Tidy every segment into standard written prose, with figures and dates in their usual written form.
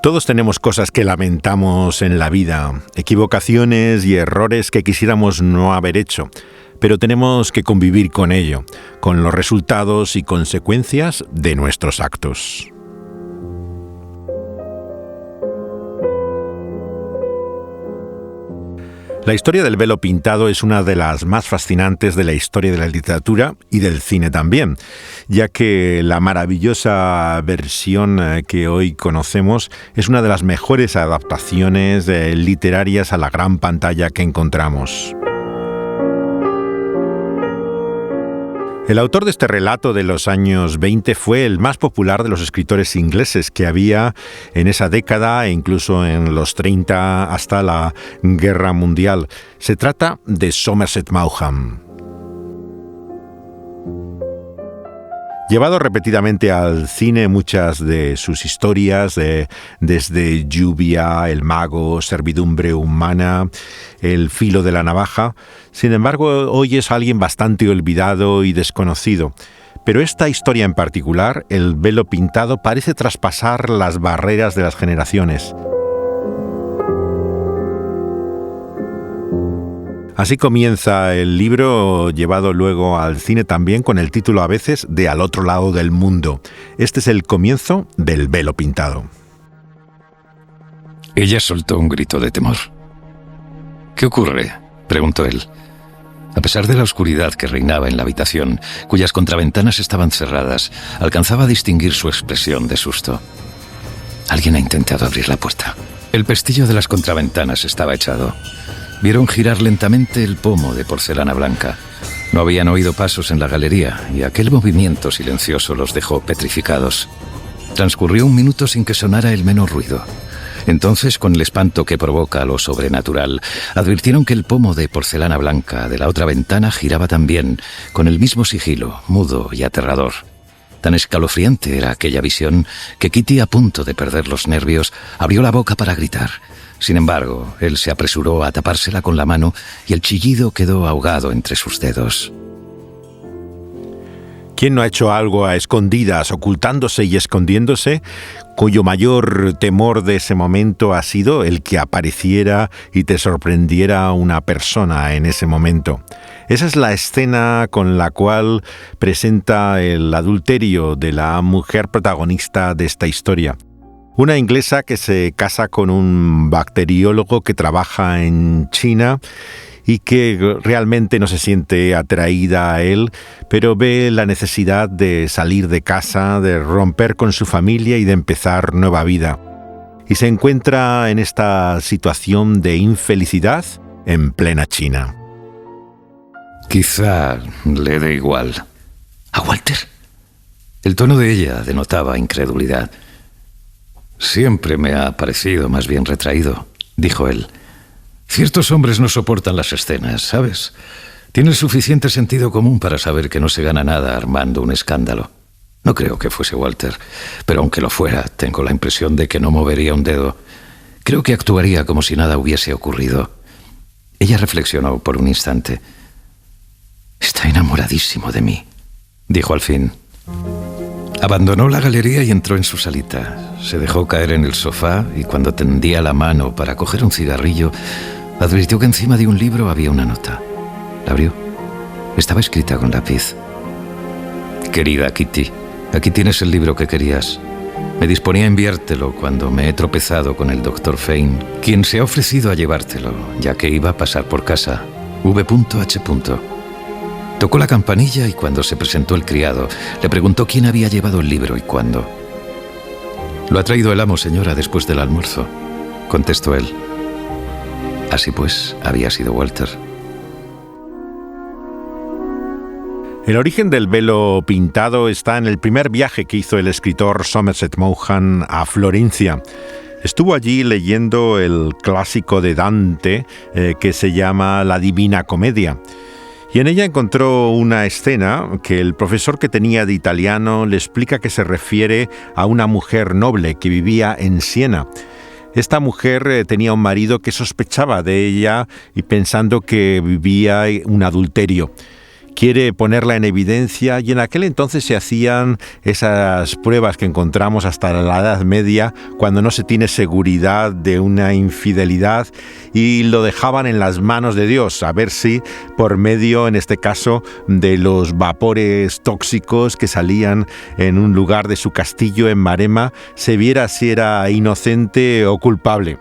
Todos tenemos cosas que lamentamos en la vida, equivocaciones y errores que quisiéramos no haber hecho, pero tenemos que convivir con ello, con los resultados y consecuencias de nuestros actos. La historia del velo pintado es una de las más fascinantes de la historia de la literatura y del cine también, ya que la maravillosa versión que hoy conocemos es una de las mejores adaptaciones literarias a la gran pantalla que encontramos. El autor de este relato de los años 20 fue el más popular de los escritores ingleses que había en esa década e incluso en los 30 hasta la Guerra Mundial. Se trata de Somerset Maugham. Llevado repetidamente al cine muchas de sus historias, desde Lluvia, El mago, Servidumbre humana, El filo de la navaja. Sin embargo, hoy es alguien bastante olvidado y desconocido. Pero esta historia en particular, El velo pintado, parece traspasar las barreras de las generaciones. Así comienza el libro, llevado luego al cine también, con el título a veces de Al otro lado del mundo. Este es el comienzo del velo pintado. Ella soltó un grito de temor. ¿Qué ocurre?, preguntó él. A pesar de la oscuridad que reinaba en la habitación, cuyas contraventanas estaban cerradas, alcanzaba a distinguir su expresión de susto. Alguien ha intentado abrir la puerta. El pestillo de las contraventanas estaba echado. Vieron girar lentamente el pomo de porcelana blanca. No habían oído pasos en la galería y aquel movimiento silencioso los dejó petrificados. Transcurrió un minuto sin que sonara el menor ruido. Entonces, con el espanto que provoca lo sobrenatural, advirtieron que el pomo de porcelana blanca de la otra ventana giraba también, con el mismo sigilo, mudo y aterrador. Tan escalofriante era aquella visión que Kitty, a punto de perder los nervios, abrió la boca para gritar. Sin embargo, él se apresuró a tapársela con la mano y el chillido quedó ahogado entre sus dedos. ¿Quién no ha hecho algo a escondidas, ocultándose y escondiéndose, cuyo mayor temor de ese momento ha sido el que apareciera y te sorprendiera una persona en ese momento? Esa es la escena con la cual presenta el adulterio de la mujer protagonista de esta historia. Una inglesa que se casa con un bacteriólogo que trabaja en China y que realmente no se siente atraída a él, pero ve la necesidad de salir de casa, de romper con su familia y de empezar nueva vida. Y se encuentra en esta situación de infelicidad en plena China. Quizá le dé igual. ¿A Walter? El tono de ella denotaba incredulidad. Siempre me ha parecido más bien retraído, dijo él. Ciertos hombres no soportan las escenas, ¿sabes? Tiene suficiente sentido común para saber que no se gana nada armando un escándalo. No creo que fuese Walter, pero aunque lo fuera, tengo la impresión de que no movería un dedo. Creo que actuaría como si nada hubiese ocurrido. Ella reflexionó por un instante. Está enamoradísimo de mí, dijo al fin. Abandonó la galería y entró en su salita. Se dejó caer en el sofá y cuando tendía la mano para coger un cigarrillo, advirtió que encima de un libro había una nota. La abrió. Estaba escrita con lápiz. Querida Kitty, aquí tienes el libro que querías. Me disponía a enviártelo cuando me he tropezado con el Dr. Fane, quien se ha ofrecido a llevártelo, ya que iba a pasar por casa. V.H. Tocó la campanilla y cuando se presentó el criado, le preguntó quién había llevado el libro y cuándo. Lo ha traído el amo, señora, después del almuerzo, contestó él. Así pues, había sido Walter. El origen del velo pintado está en el primer viaje que hizo el escritor Somerset Maugham a Florencia. Estuvo allí leyendo el clásico de Dante que se llama La Divina Comedia. Y en ella encontró una escena que el profesor que tenía de italiano le explica que se refiere a una mujer noble que vivía en Siena. Esta mujer tenía un marido que sospechaba de ella y pensando que vivía un adulterio. quiere ponerla en evidencia, y en aquel entonces se hacían esas pruebas que encontramos hasta la Edad Media, cuando no se tiene seguridad de una infidelidad y lo dejaban en las manos de Dios, a ver si por medio, en este caso, de los vapores tóxicos que salían en un lugar de su castillo en Marema, se viera si era inocente o culpable.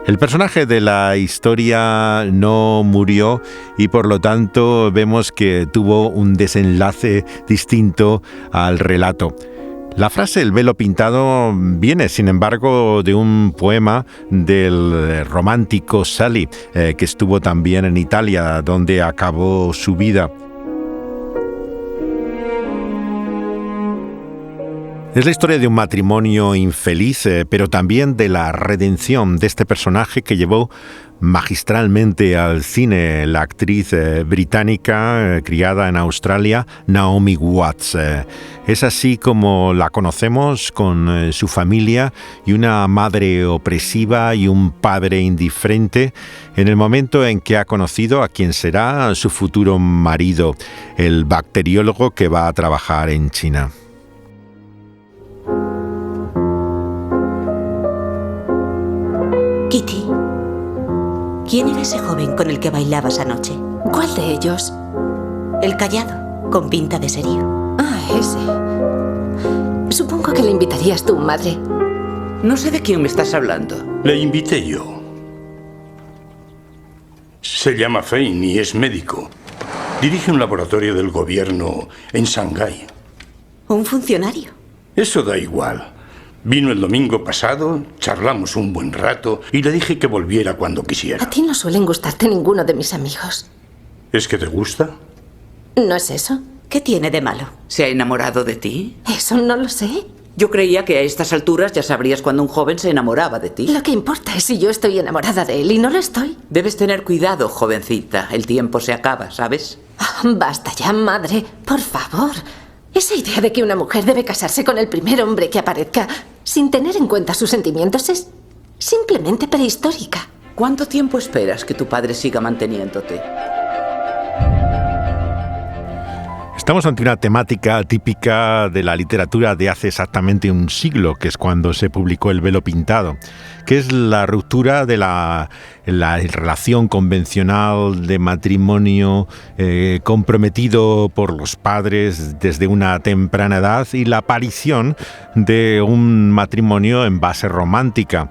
El personaje de la historia no murió y por lo tanto vemos que tuvo un desenlace distinto al relato. La frase "el velo pintado" viene, sin embargo, de un poema del romántico Sully, que estuvo también en Italia, donde acabó su vida. Es la historia de un matrimonio infeliz, pero también de la redención de este personaje que llevó magistralmente al cine la actriz británica criada en Australia, Naomi Watts. Es así como la conocemos, con su familia y una madre opresiva y un padre indiferente, en el momento en que ha conocido a quien será su futuro marido, el bacteriólogo que va a trabajar en China. Kitty, ¿quién era ese joven con el que bailabas anoche? ¿Cuál de ellos? El callado, con pinta de serio. Ah, ese. Supongo que le invitarías tú, madre. No sé de quién me estás hablando. Le invité yo. Se llama Fein y es médico. Dirige un laboratorio del gobierno en Shanghái. ¿Un funcionario? Eso da igual. Vino el domingo pasado, charlamos un buen rato y le dije que volviera cuando quisiera. A ti no suelen gustarte ninguno de mis amigos. ¿Es que te gusta? ¿No es eso? ¿Qué tiene de malo? ¿Se ha enamorado de ti? Eso no lo sé. Yo creía que a estas alturas ya sabrías cuando un joven se enamoraba de ti. Lo que importa es si yo estoy enamorada de él y no lo estoy. Debes tener cuidado, jovencita. El tiempo se acaba, ¿sabes? Basta ya, madre. Por favor. Esa idea de que una mujer debe casarse con el primer hombre que aparezca sin tener en cuenta sus sentimientos es simplemente prehistórica. ¿Cuánto tiempo esperas que tu padre siga manteniéndote? Estamos ante una temática típica de la literatura de hace exactamente un siglo, que es cuando se publicó El velo pintado, que es la ruptura de la relación convencional de matrimonio comprometido por los padres desde una temprana edad y la aparición de un matrimonio en base romántica.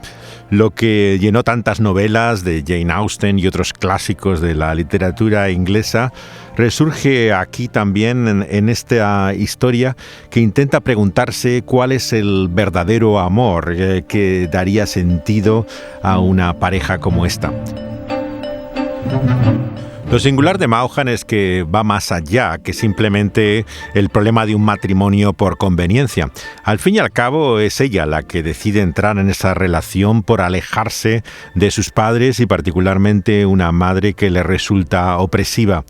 Lo que llenó tantas novelas de Jane Austen y otros clásicos de la literatura inglesa resurge aquí también en esta historia que intenta preguntarse cuál es el verdadero amor que daría sentido a una pareja como esta. Lo singular de Maugham es que va más allá que simplemente el problema de un matrimonio por conveniencia. Al fin y al cabo es ella la que decide entrar en esa relación por alejarse de sus padres y particularmente una madre que le resulta opresiva.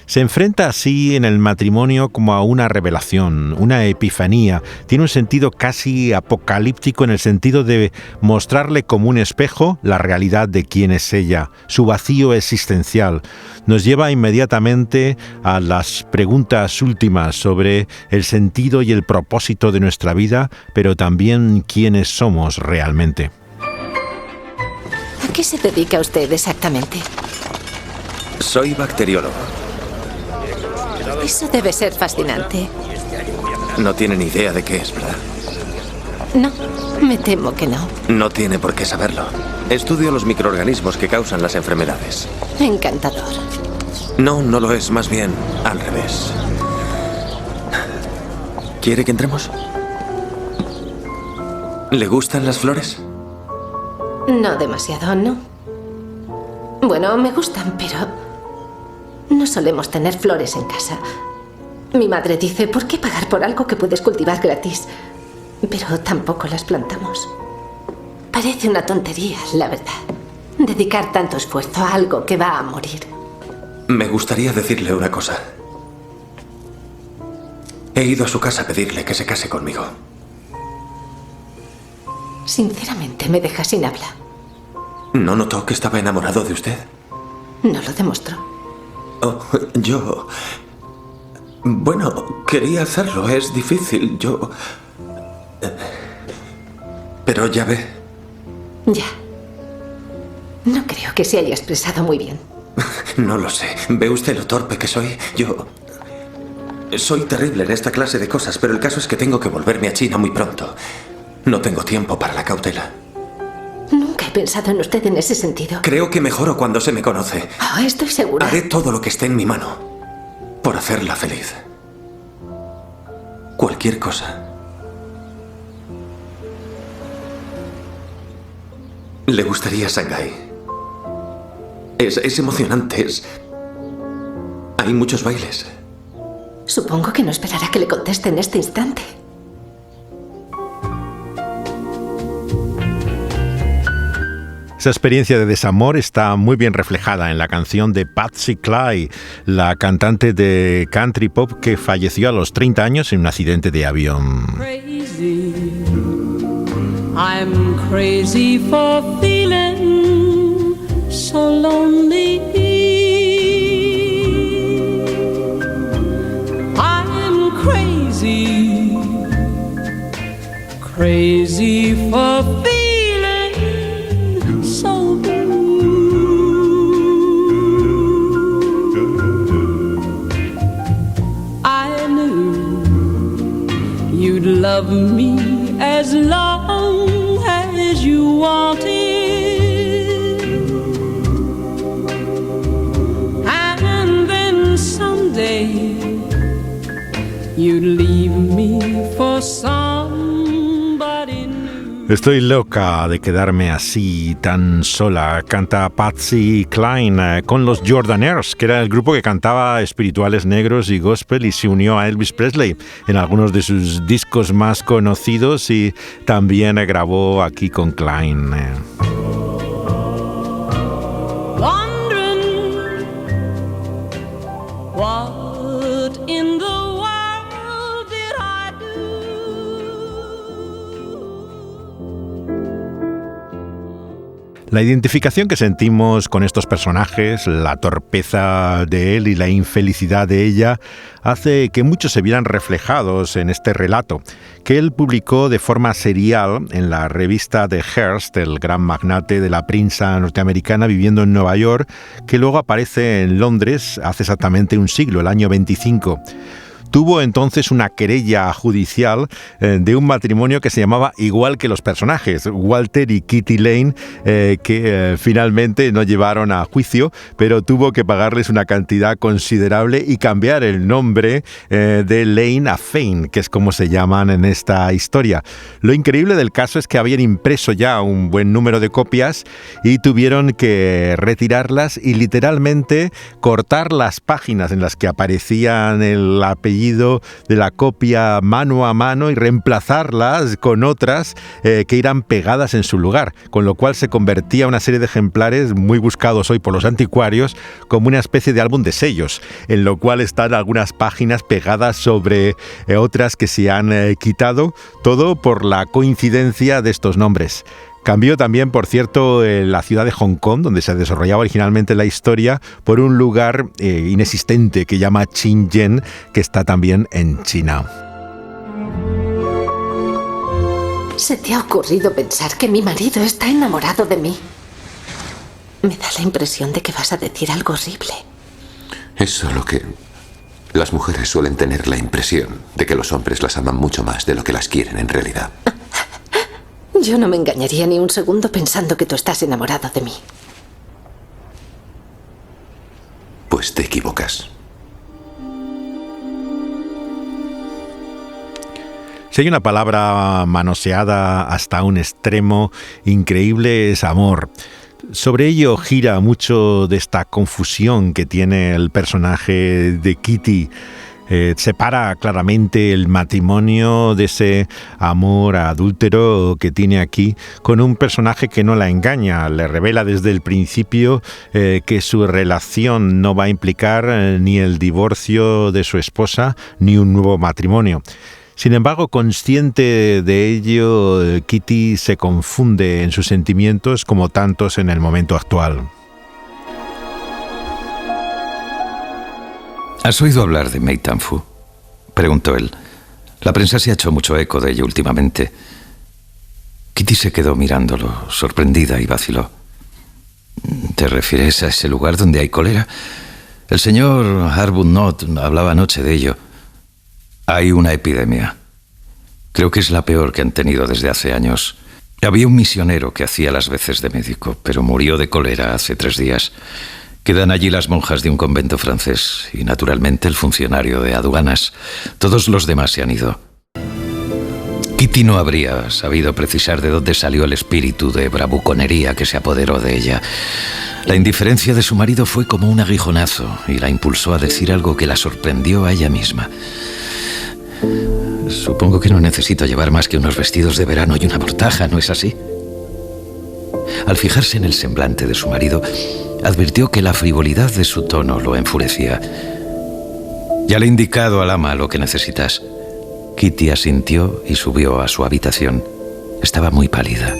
Se enfrenta así en el matrimonio como a una revelación, una epifanía. Tiene un sentido casi apocalíptico en el sentido de mostrarle como un espejo la realidad de quién es ella, su vacío existencial. Nos lleva inmediatamente a las preguntas últimas sobre el sentido y el propósito de nuestra vida, pero también quiénes somos realmente. ¿A qué se dedica usted exactamente? Soy bacteriólogo. Eso debe ser fascinante. No tiene ni idea de qué es, ¿verdad? No, me temo que no. No tiene por qué saberlo. Estudio los microorganismos que causan las enfermedades. Encantador. No, no lo es, más bien al revés. ¿Quiere que entremos? ¿Le gustan las flores? No demasiado, ¿no? Bueno, me gustan, pero no solemos tener flores en casa. Mi madre dice, ¿por qué pagar por algo que puedes cultivar gratis? Pero tampoco las plantamos. Parece una tontería, la verdad. Dedicar tanto esfuerzo a algo que va a morir. Me gustaría decirle una cosa. He ido a su casa a pedirle que se case conmigo. Sinceramente, me deja sin habla. ¿No notó que estaba enamorado de usted? No lo demostró. Oh, yo Bueno, quería hacerlo. Es difícil. Pero ya ve. Ya. No creo que se haya expresado muy bien. No lo sé. ¿Ve usted lo torpe que soy? Soy terrible en esta clase de cosas, pero el caso es que tengo que volverme a China muy pronto. No tengo tiempo para la cautela. Nunca he pensado en usted en ese sentido. Creo que mejoro cuando se me conoce. Oh, estoy segura. Haré todo lo que esté en mi mano por hacerla feliz. Cualquier cosa. ¿Le gustaría Shanghái? Es emocionante. Hay muchos bailes. Supongo que no esperará que le conteste en este instante. Esa experiencia de desamor está muy bien reflejada en la canción de Patsy Cline, la cantante de country pop que falleció a los 30 años en un accidente de avión. Crazy. I'm crazy for feeling so lonely. I'm crazy, crazy for feeling so blue. I knew you'd love me as long as you wanted, and then someday you'd leave me for somebody new. Estoy loca de quedarme así tan sola, canta Patsy Cline con los Jordanaires, que era el grupo que cantaba espirituales negros y gospel y se unió a Elvis Presley en algunos de sus discos más conocidos y también grabó aquí con Cline. Wondering what in the world did I do? La identificación que sentimos con estos personajes, la torpeza de él y la infelicidad de ella, hace que muchos se vieran reflejados en este relato, que él publicó de forma serial en la revista de Hearst, el gran magnate de la prensa norteamericana viviendo en Nueva York, que luego aparece en Londres hace exactamente un siglo, el año 25. Tuvo entonces una querella judicial de un matrimonio que se llamaba igual que los personajes, Walter y Kitty Lane, que finalmente no llevaron a juicio, pero tuvo que pagarles una cantidad considerable y cambiar el nombre de Lane a Fane, que es como se llaman en esta historia. Lo increíble del caso es que habían impreso ya un buen número de copias y tuvieron que retirarlas y literalmente cortar las páginas en las que aparecían el apellido de la copia mano a mano y reemplazarlas con otras que irán pegadas en su lugar, con lo cual se convertía una serie de ejemplares muy buscados hoy por los anticuarios como una especie de álbum de sellos, en lo cual están algunas páginas pegadas sobre otras que se han quitado, todo por la coincidencia de estos nombres. Cambió también, por cierto, la ciudad de Hong Kong, donde se desarrollaba originalmente la historia, por un lugar inexistente que llama Shenzhen, que está también en China. ¿Se te ha ocurrido pensar que mi marido está enamorado de mí? Me da la impresión de que vas a decir algo horrible. Es solo que las mujeres suelen tener la impresión de que los hombres las aman mucho más de lo que las quieren en realidad. Yo no me engañaría ni un segundo pensando que tú estás enamorado de mí. Pues te equivocas. Si hay una palabra manoseada hasta un extremo increíble es amor. Sobre ello gira mucho de esta confusión que tiene el personaje de Kitty. Separa claramente el matrimonio de ese amor adúltero que tiene aquí con un personaje que no la engaña, le revela desde el principio que su relación no va a implicar ni el divorcio de su esposa ni un nuevo matrimonio. Sin embargo, consciente de ello, Kitty se confunde en sus sentimientos como tantos en el momento actual. ¿Has oído hablar de Mei Tan Fu? preguntó él. La prensa se ha hecho mucho eco de ello últimamente. Kitty se quedó mirándolo, sorprendida, y vaciló. ¿Te refieres a ese lugar donde hay cólera? El señor Arbuthnot hablaba anoche de ello. Hay una epidemia. Creo que es la peor que han tenido desde hace años. Había un misionero que hacía las veces de médico, pero murió de cólera hace 3 días. Quedan allí las monjas de un convento francés y, naturalmente, el funcionario de aduanas. Todos los demás se han ido. Kitty no habría sabido precisar de dónde salió el espíritu de bravuconería que se apoderó de ella. La indiferencia de su marido fue como un aguijonazo y la impulsó a decir algo que la sorprendió a ella misma. Supongo que no necesito llevar más que unos vestidos de verano y una mortaja, ¿no es así? Al fijarse en el semblante de su marido, advirtió que la frivolidad de su tono lo enfurecía. Ya le he indicado al ama lo que necesitas. Kitty asintió y subió a su habitación. Estaba muy pálida.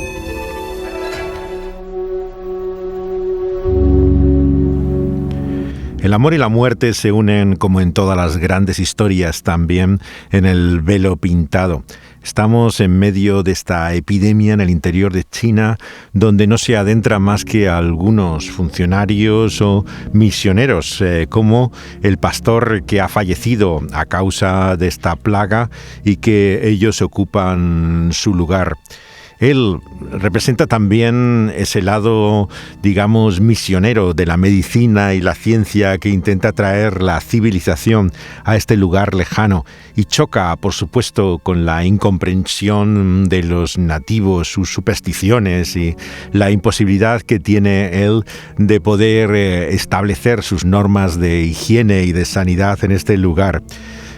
El amor y la muerte se unen, como en todas las grandes historias, también en el velo pintado. Estamos en medio de esta epidemia en el interior de China, donde no se adentra más que algunos funcionarios o misioneros, como el pastor que ha fallecido a causa de esta plaga y que ellos ocupan su lugar. Él representa también ese lado, digamos, misionero de la medicina y la ciencia que intenta traer la civilización a este lugar lejano y choca, por supuesto, con la incomprensión de los nativos, sus supersticiones y la imposibilidad que tiene él de poder establecer sus normas de higiene y de sanidad en este lugar.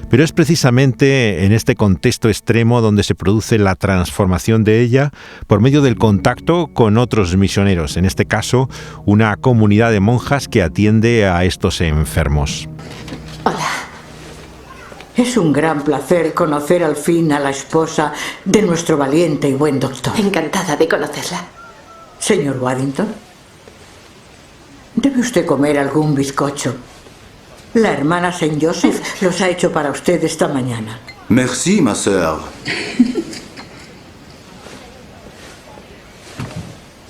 Pero es precisamente en este contexto extremo donde se produce la transformación de ella por medio del contacto con otros misioneros, en este caso una comunidad de monjas que atiende a estos enfermos. Hola. Es un gran placer conocer al fin a la esposa de nuestro valiente y buen doctor. Encantada de conocerla. Señor Waddington, debe usted comer algún bizcocho. La hermana Saint Joseph los ha hecho para usted esta mañana. Merci, ma sœur.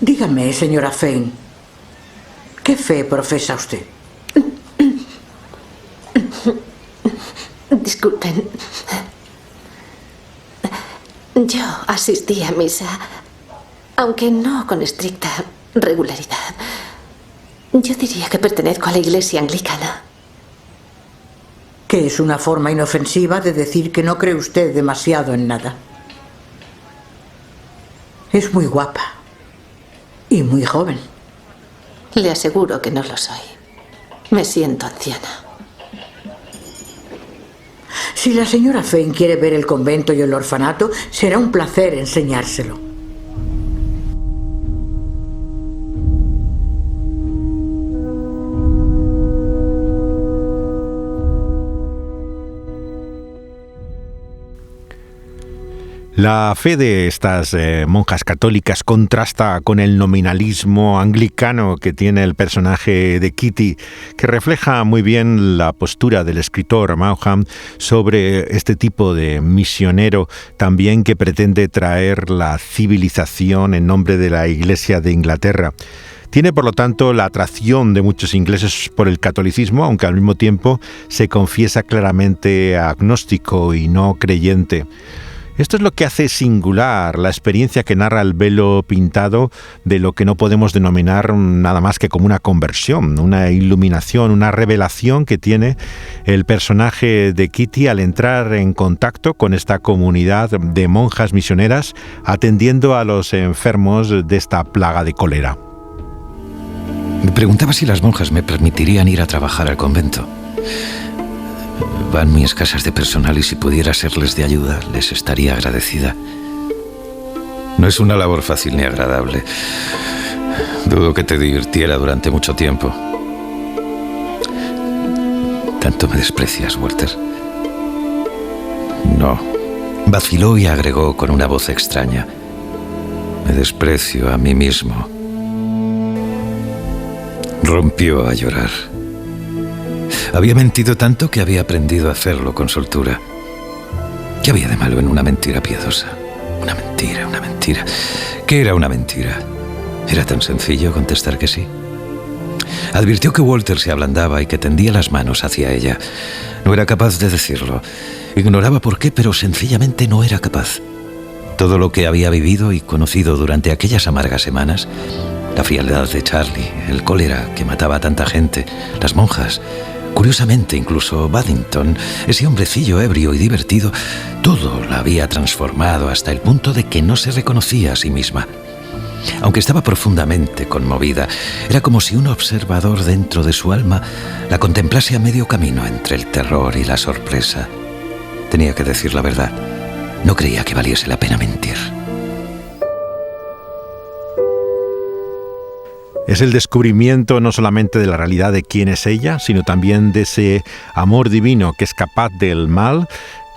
Dígame, señora Fane, ¿qué fe profesa usted? Disculpen. Yo asistí a misa, aunque no con estricta regularidad. Yo diría que pertenezco a la iglesia anglicana. Que es una forma inofensiva de decir que no cree usted demasiado en nada. Es muy guapa y muy joven. Le aseguro que no lo soy. Me siento anciana. Si la señora Fane quiere ver el convento y el orfanato, será un placer enseñárselo. La fe de estas monjas católicas contrasta con el nominalismo anglicano que tiene el personaje de Kitty, que refleja muy bien la postura del escritor Maugham sobre este tipo de misionero también que pretende traer la civilización en nombre de la Iglesia de Inglaterra. Tiene, por lo tanto, la atracción de muchos ingleses por el catolicismo, aunque al mismo tiempo se confiesa claramente agnóstico y no creyente. Esto es lo que hace singular la experiencia que narra el velo pintado de lo que no podemos denominar nada más que como una conversión, una iluminación, una revelación que tiene el personaje de Kitty al entrar en contacto con esta comunidad de monjas misioneras atendiendo a los enfermos de esta plaga de cólera. Me preguntaba si las monjas me permitirían ir a trabajar al convento. Van muy escasas de personal y si pudiera serles de ayuda, les estaría agradecida. No es una labor fácil ni agradable. Dudo que te divirtiera durante mucho tiempo. ¿Tanto me desprecias, Walter? No. Vaciló y agregó con una voz extraña. Me desprecio a mí mismo. Rompió a llorar. Había mentido tanto que había aprendido a hacerlo con soltura. ¿Qué había de malo en una mentira piadosa? Una mentira, una mentira. ¿Qué era una mentira? ¿Era tan sencillo contestar que sí? Advirtió que Walter se ablandaba y que tendía las manos hacia ella. No era capaz de decirlo. Ignoraba por qué, pero sencillamente no era capaz. Todo lo que había vivido y conocido durante aquellas amargas semanas, la frialdad de Charlie, el cólera que mataba a tanta gente, las monjas, curiosamente incluso Baddington, ese hombrecillo ebrio y divertido, todo la había transformado hasta el punto de que no se reconocía a sí misma. Aunque estaba profundamente conmovida, era como si un observador dentro de su alma la contemplase a medio camino entre el terror y la sorpresa. Tenía que decir la verdad. No creía que valiese la pena mentir. Es el descubrimiento no solamente de la realidad de quién es ella, sino también de ese amor divino que es capaz del mal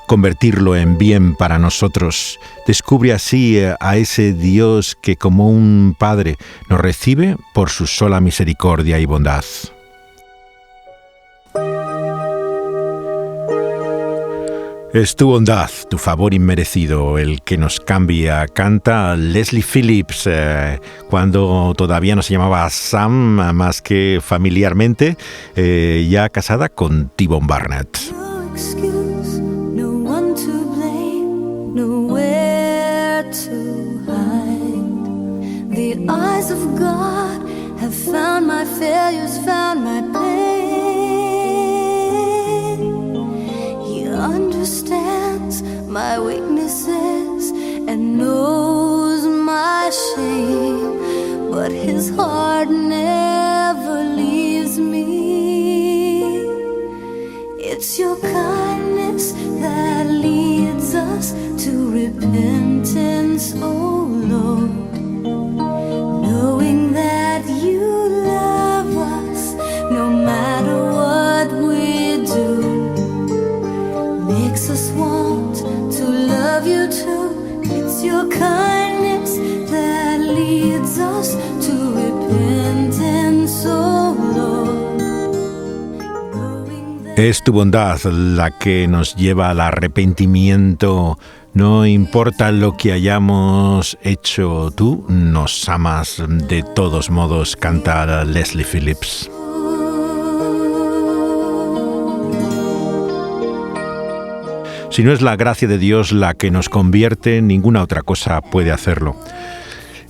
convertirlo en bien para nosotros. Descubre así a ese Dios que como un padre nos recibe por su sola misericordia y bondad. Es tu bondad, tu favor inmerecido, el que nos cambia. Canta Leslie Phillips cuando todavía no se llamaba Sam, más que familiarmente, ya casada con T-Bone Barnett. No excuse, no one to blame, nowhere to hide. The eyes of God have found my failures, found my pain. He understands my weaknesses and knows my shame, but his heart never leaves me. It's your kindness that leads us to repentance, oh Lord. Knowing that you love us no matter what we do, makes us want to love you too. It's your kindness that leads us to repentance, oh Lord. Es tu bondad la que nos lleva al arrepentimiento. No importa lo que hayamos hecho, tú nos amas de todos modos, canta Leslie Phillips. Si no es la gracia de Dios la que nos convierte, ninguna otra cosa puede hacerlo.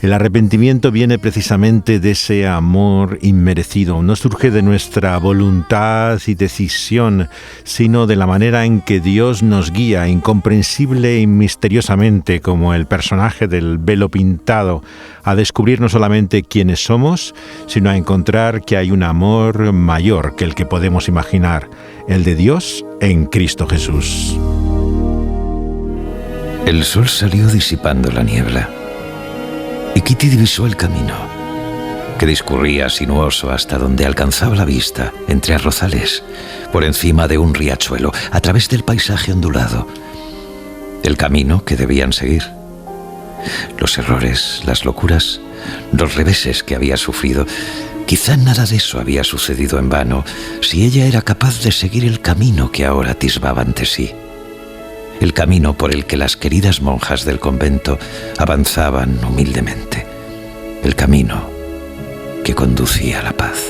El arrepentimiento viene precisamente de ese amor inmerecido. No surge de nuestra voluntad y decisión, sino de la manera en que Dios nos guía, incomprensible y misteriosamente, como el personaje del velo pintado, a descubrir no solamente quiénes somos, sino a encontrar que hay un amor mayor que el que podemos imaginar, el de Dios en Cristo Jesús. El sol salió disipando la niebla. Y Kitty divisó el camino, que discurría sinuoso hasta donde alcanzaba la vista, entre arrozales, por encima de un riachuelo, a través del paisaje ondulado. El camino que debían seguir. Los errores, las locuras, los reveses que había sufrido. Quizá nada de eso había sucedido en vano, si ella era capaz de seguir el camino que ahora atisbaba ante sí. El camino por el que las queridas monjas del convento avanzaban humildemente. El camino que conducía a la paz.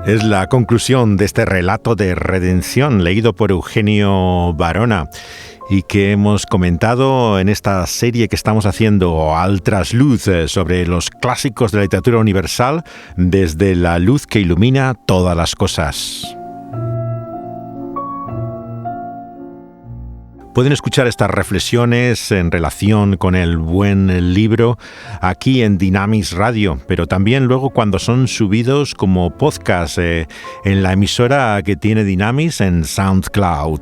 Es la conclusión de este relato de redención leído por Eugenio Barona y que hemos comentado en esta serie que estamos haciendo al trasluz sobre los clásicos de la literatura universal desde la luz que ilumina todas las cosas. Pueden escuchar estas reflexiones en relación con el buen libro aquí en Dynamis Radio, pero también luego cuando son subidos como podcast en la emisora que tiene Dynamis en SoundCloud.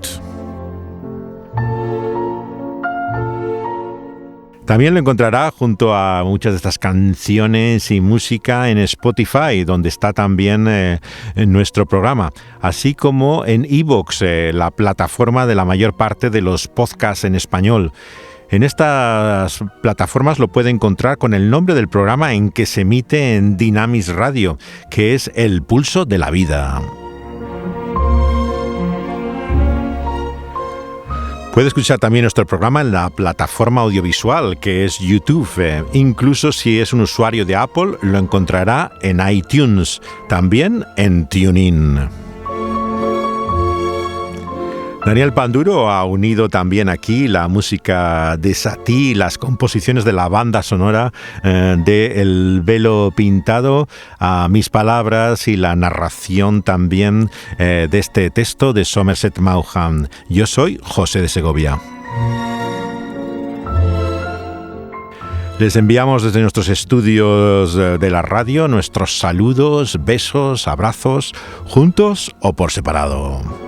También lo encontrará junto a muchas de estas canciones y música en Spotify, donde está también en nuestro programa, así como en iVoox, la plataforma de la mayor parte de los podcasts en español. En estas plataformas lo puede encontrar con el nombre del programa en que se emite en Dynamis Radio, que es El Pulso de la Vida. Puede escuchar también nuestro programa en la plataforma audiovisual que es YouTube. Incluso si es un usuario de Apple, lo encontrará en iTunes, también en TuneIn. Daniel Panduro ha unido también aquí la música de Satie, las composiciones de la banda sonora de El Velo Pintado, a mis palabras y la narración también de este texto de Somerset Maugham. Yo soy José de Segovia. Les enviamos desde nuestros estudios de la radio nuestros saludos, besos, abrazos, juntos o por separado.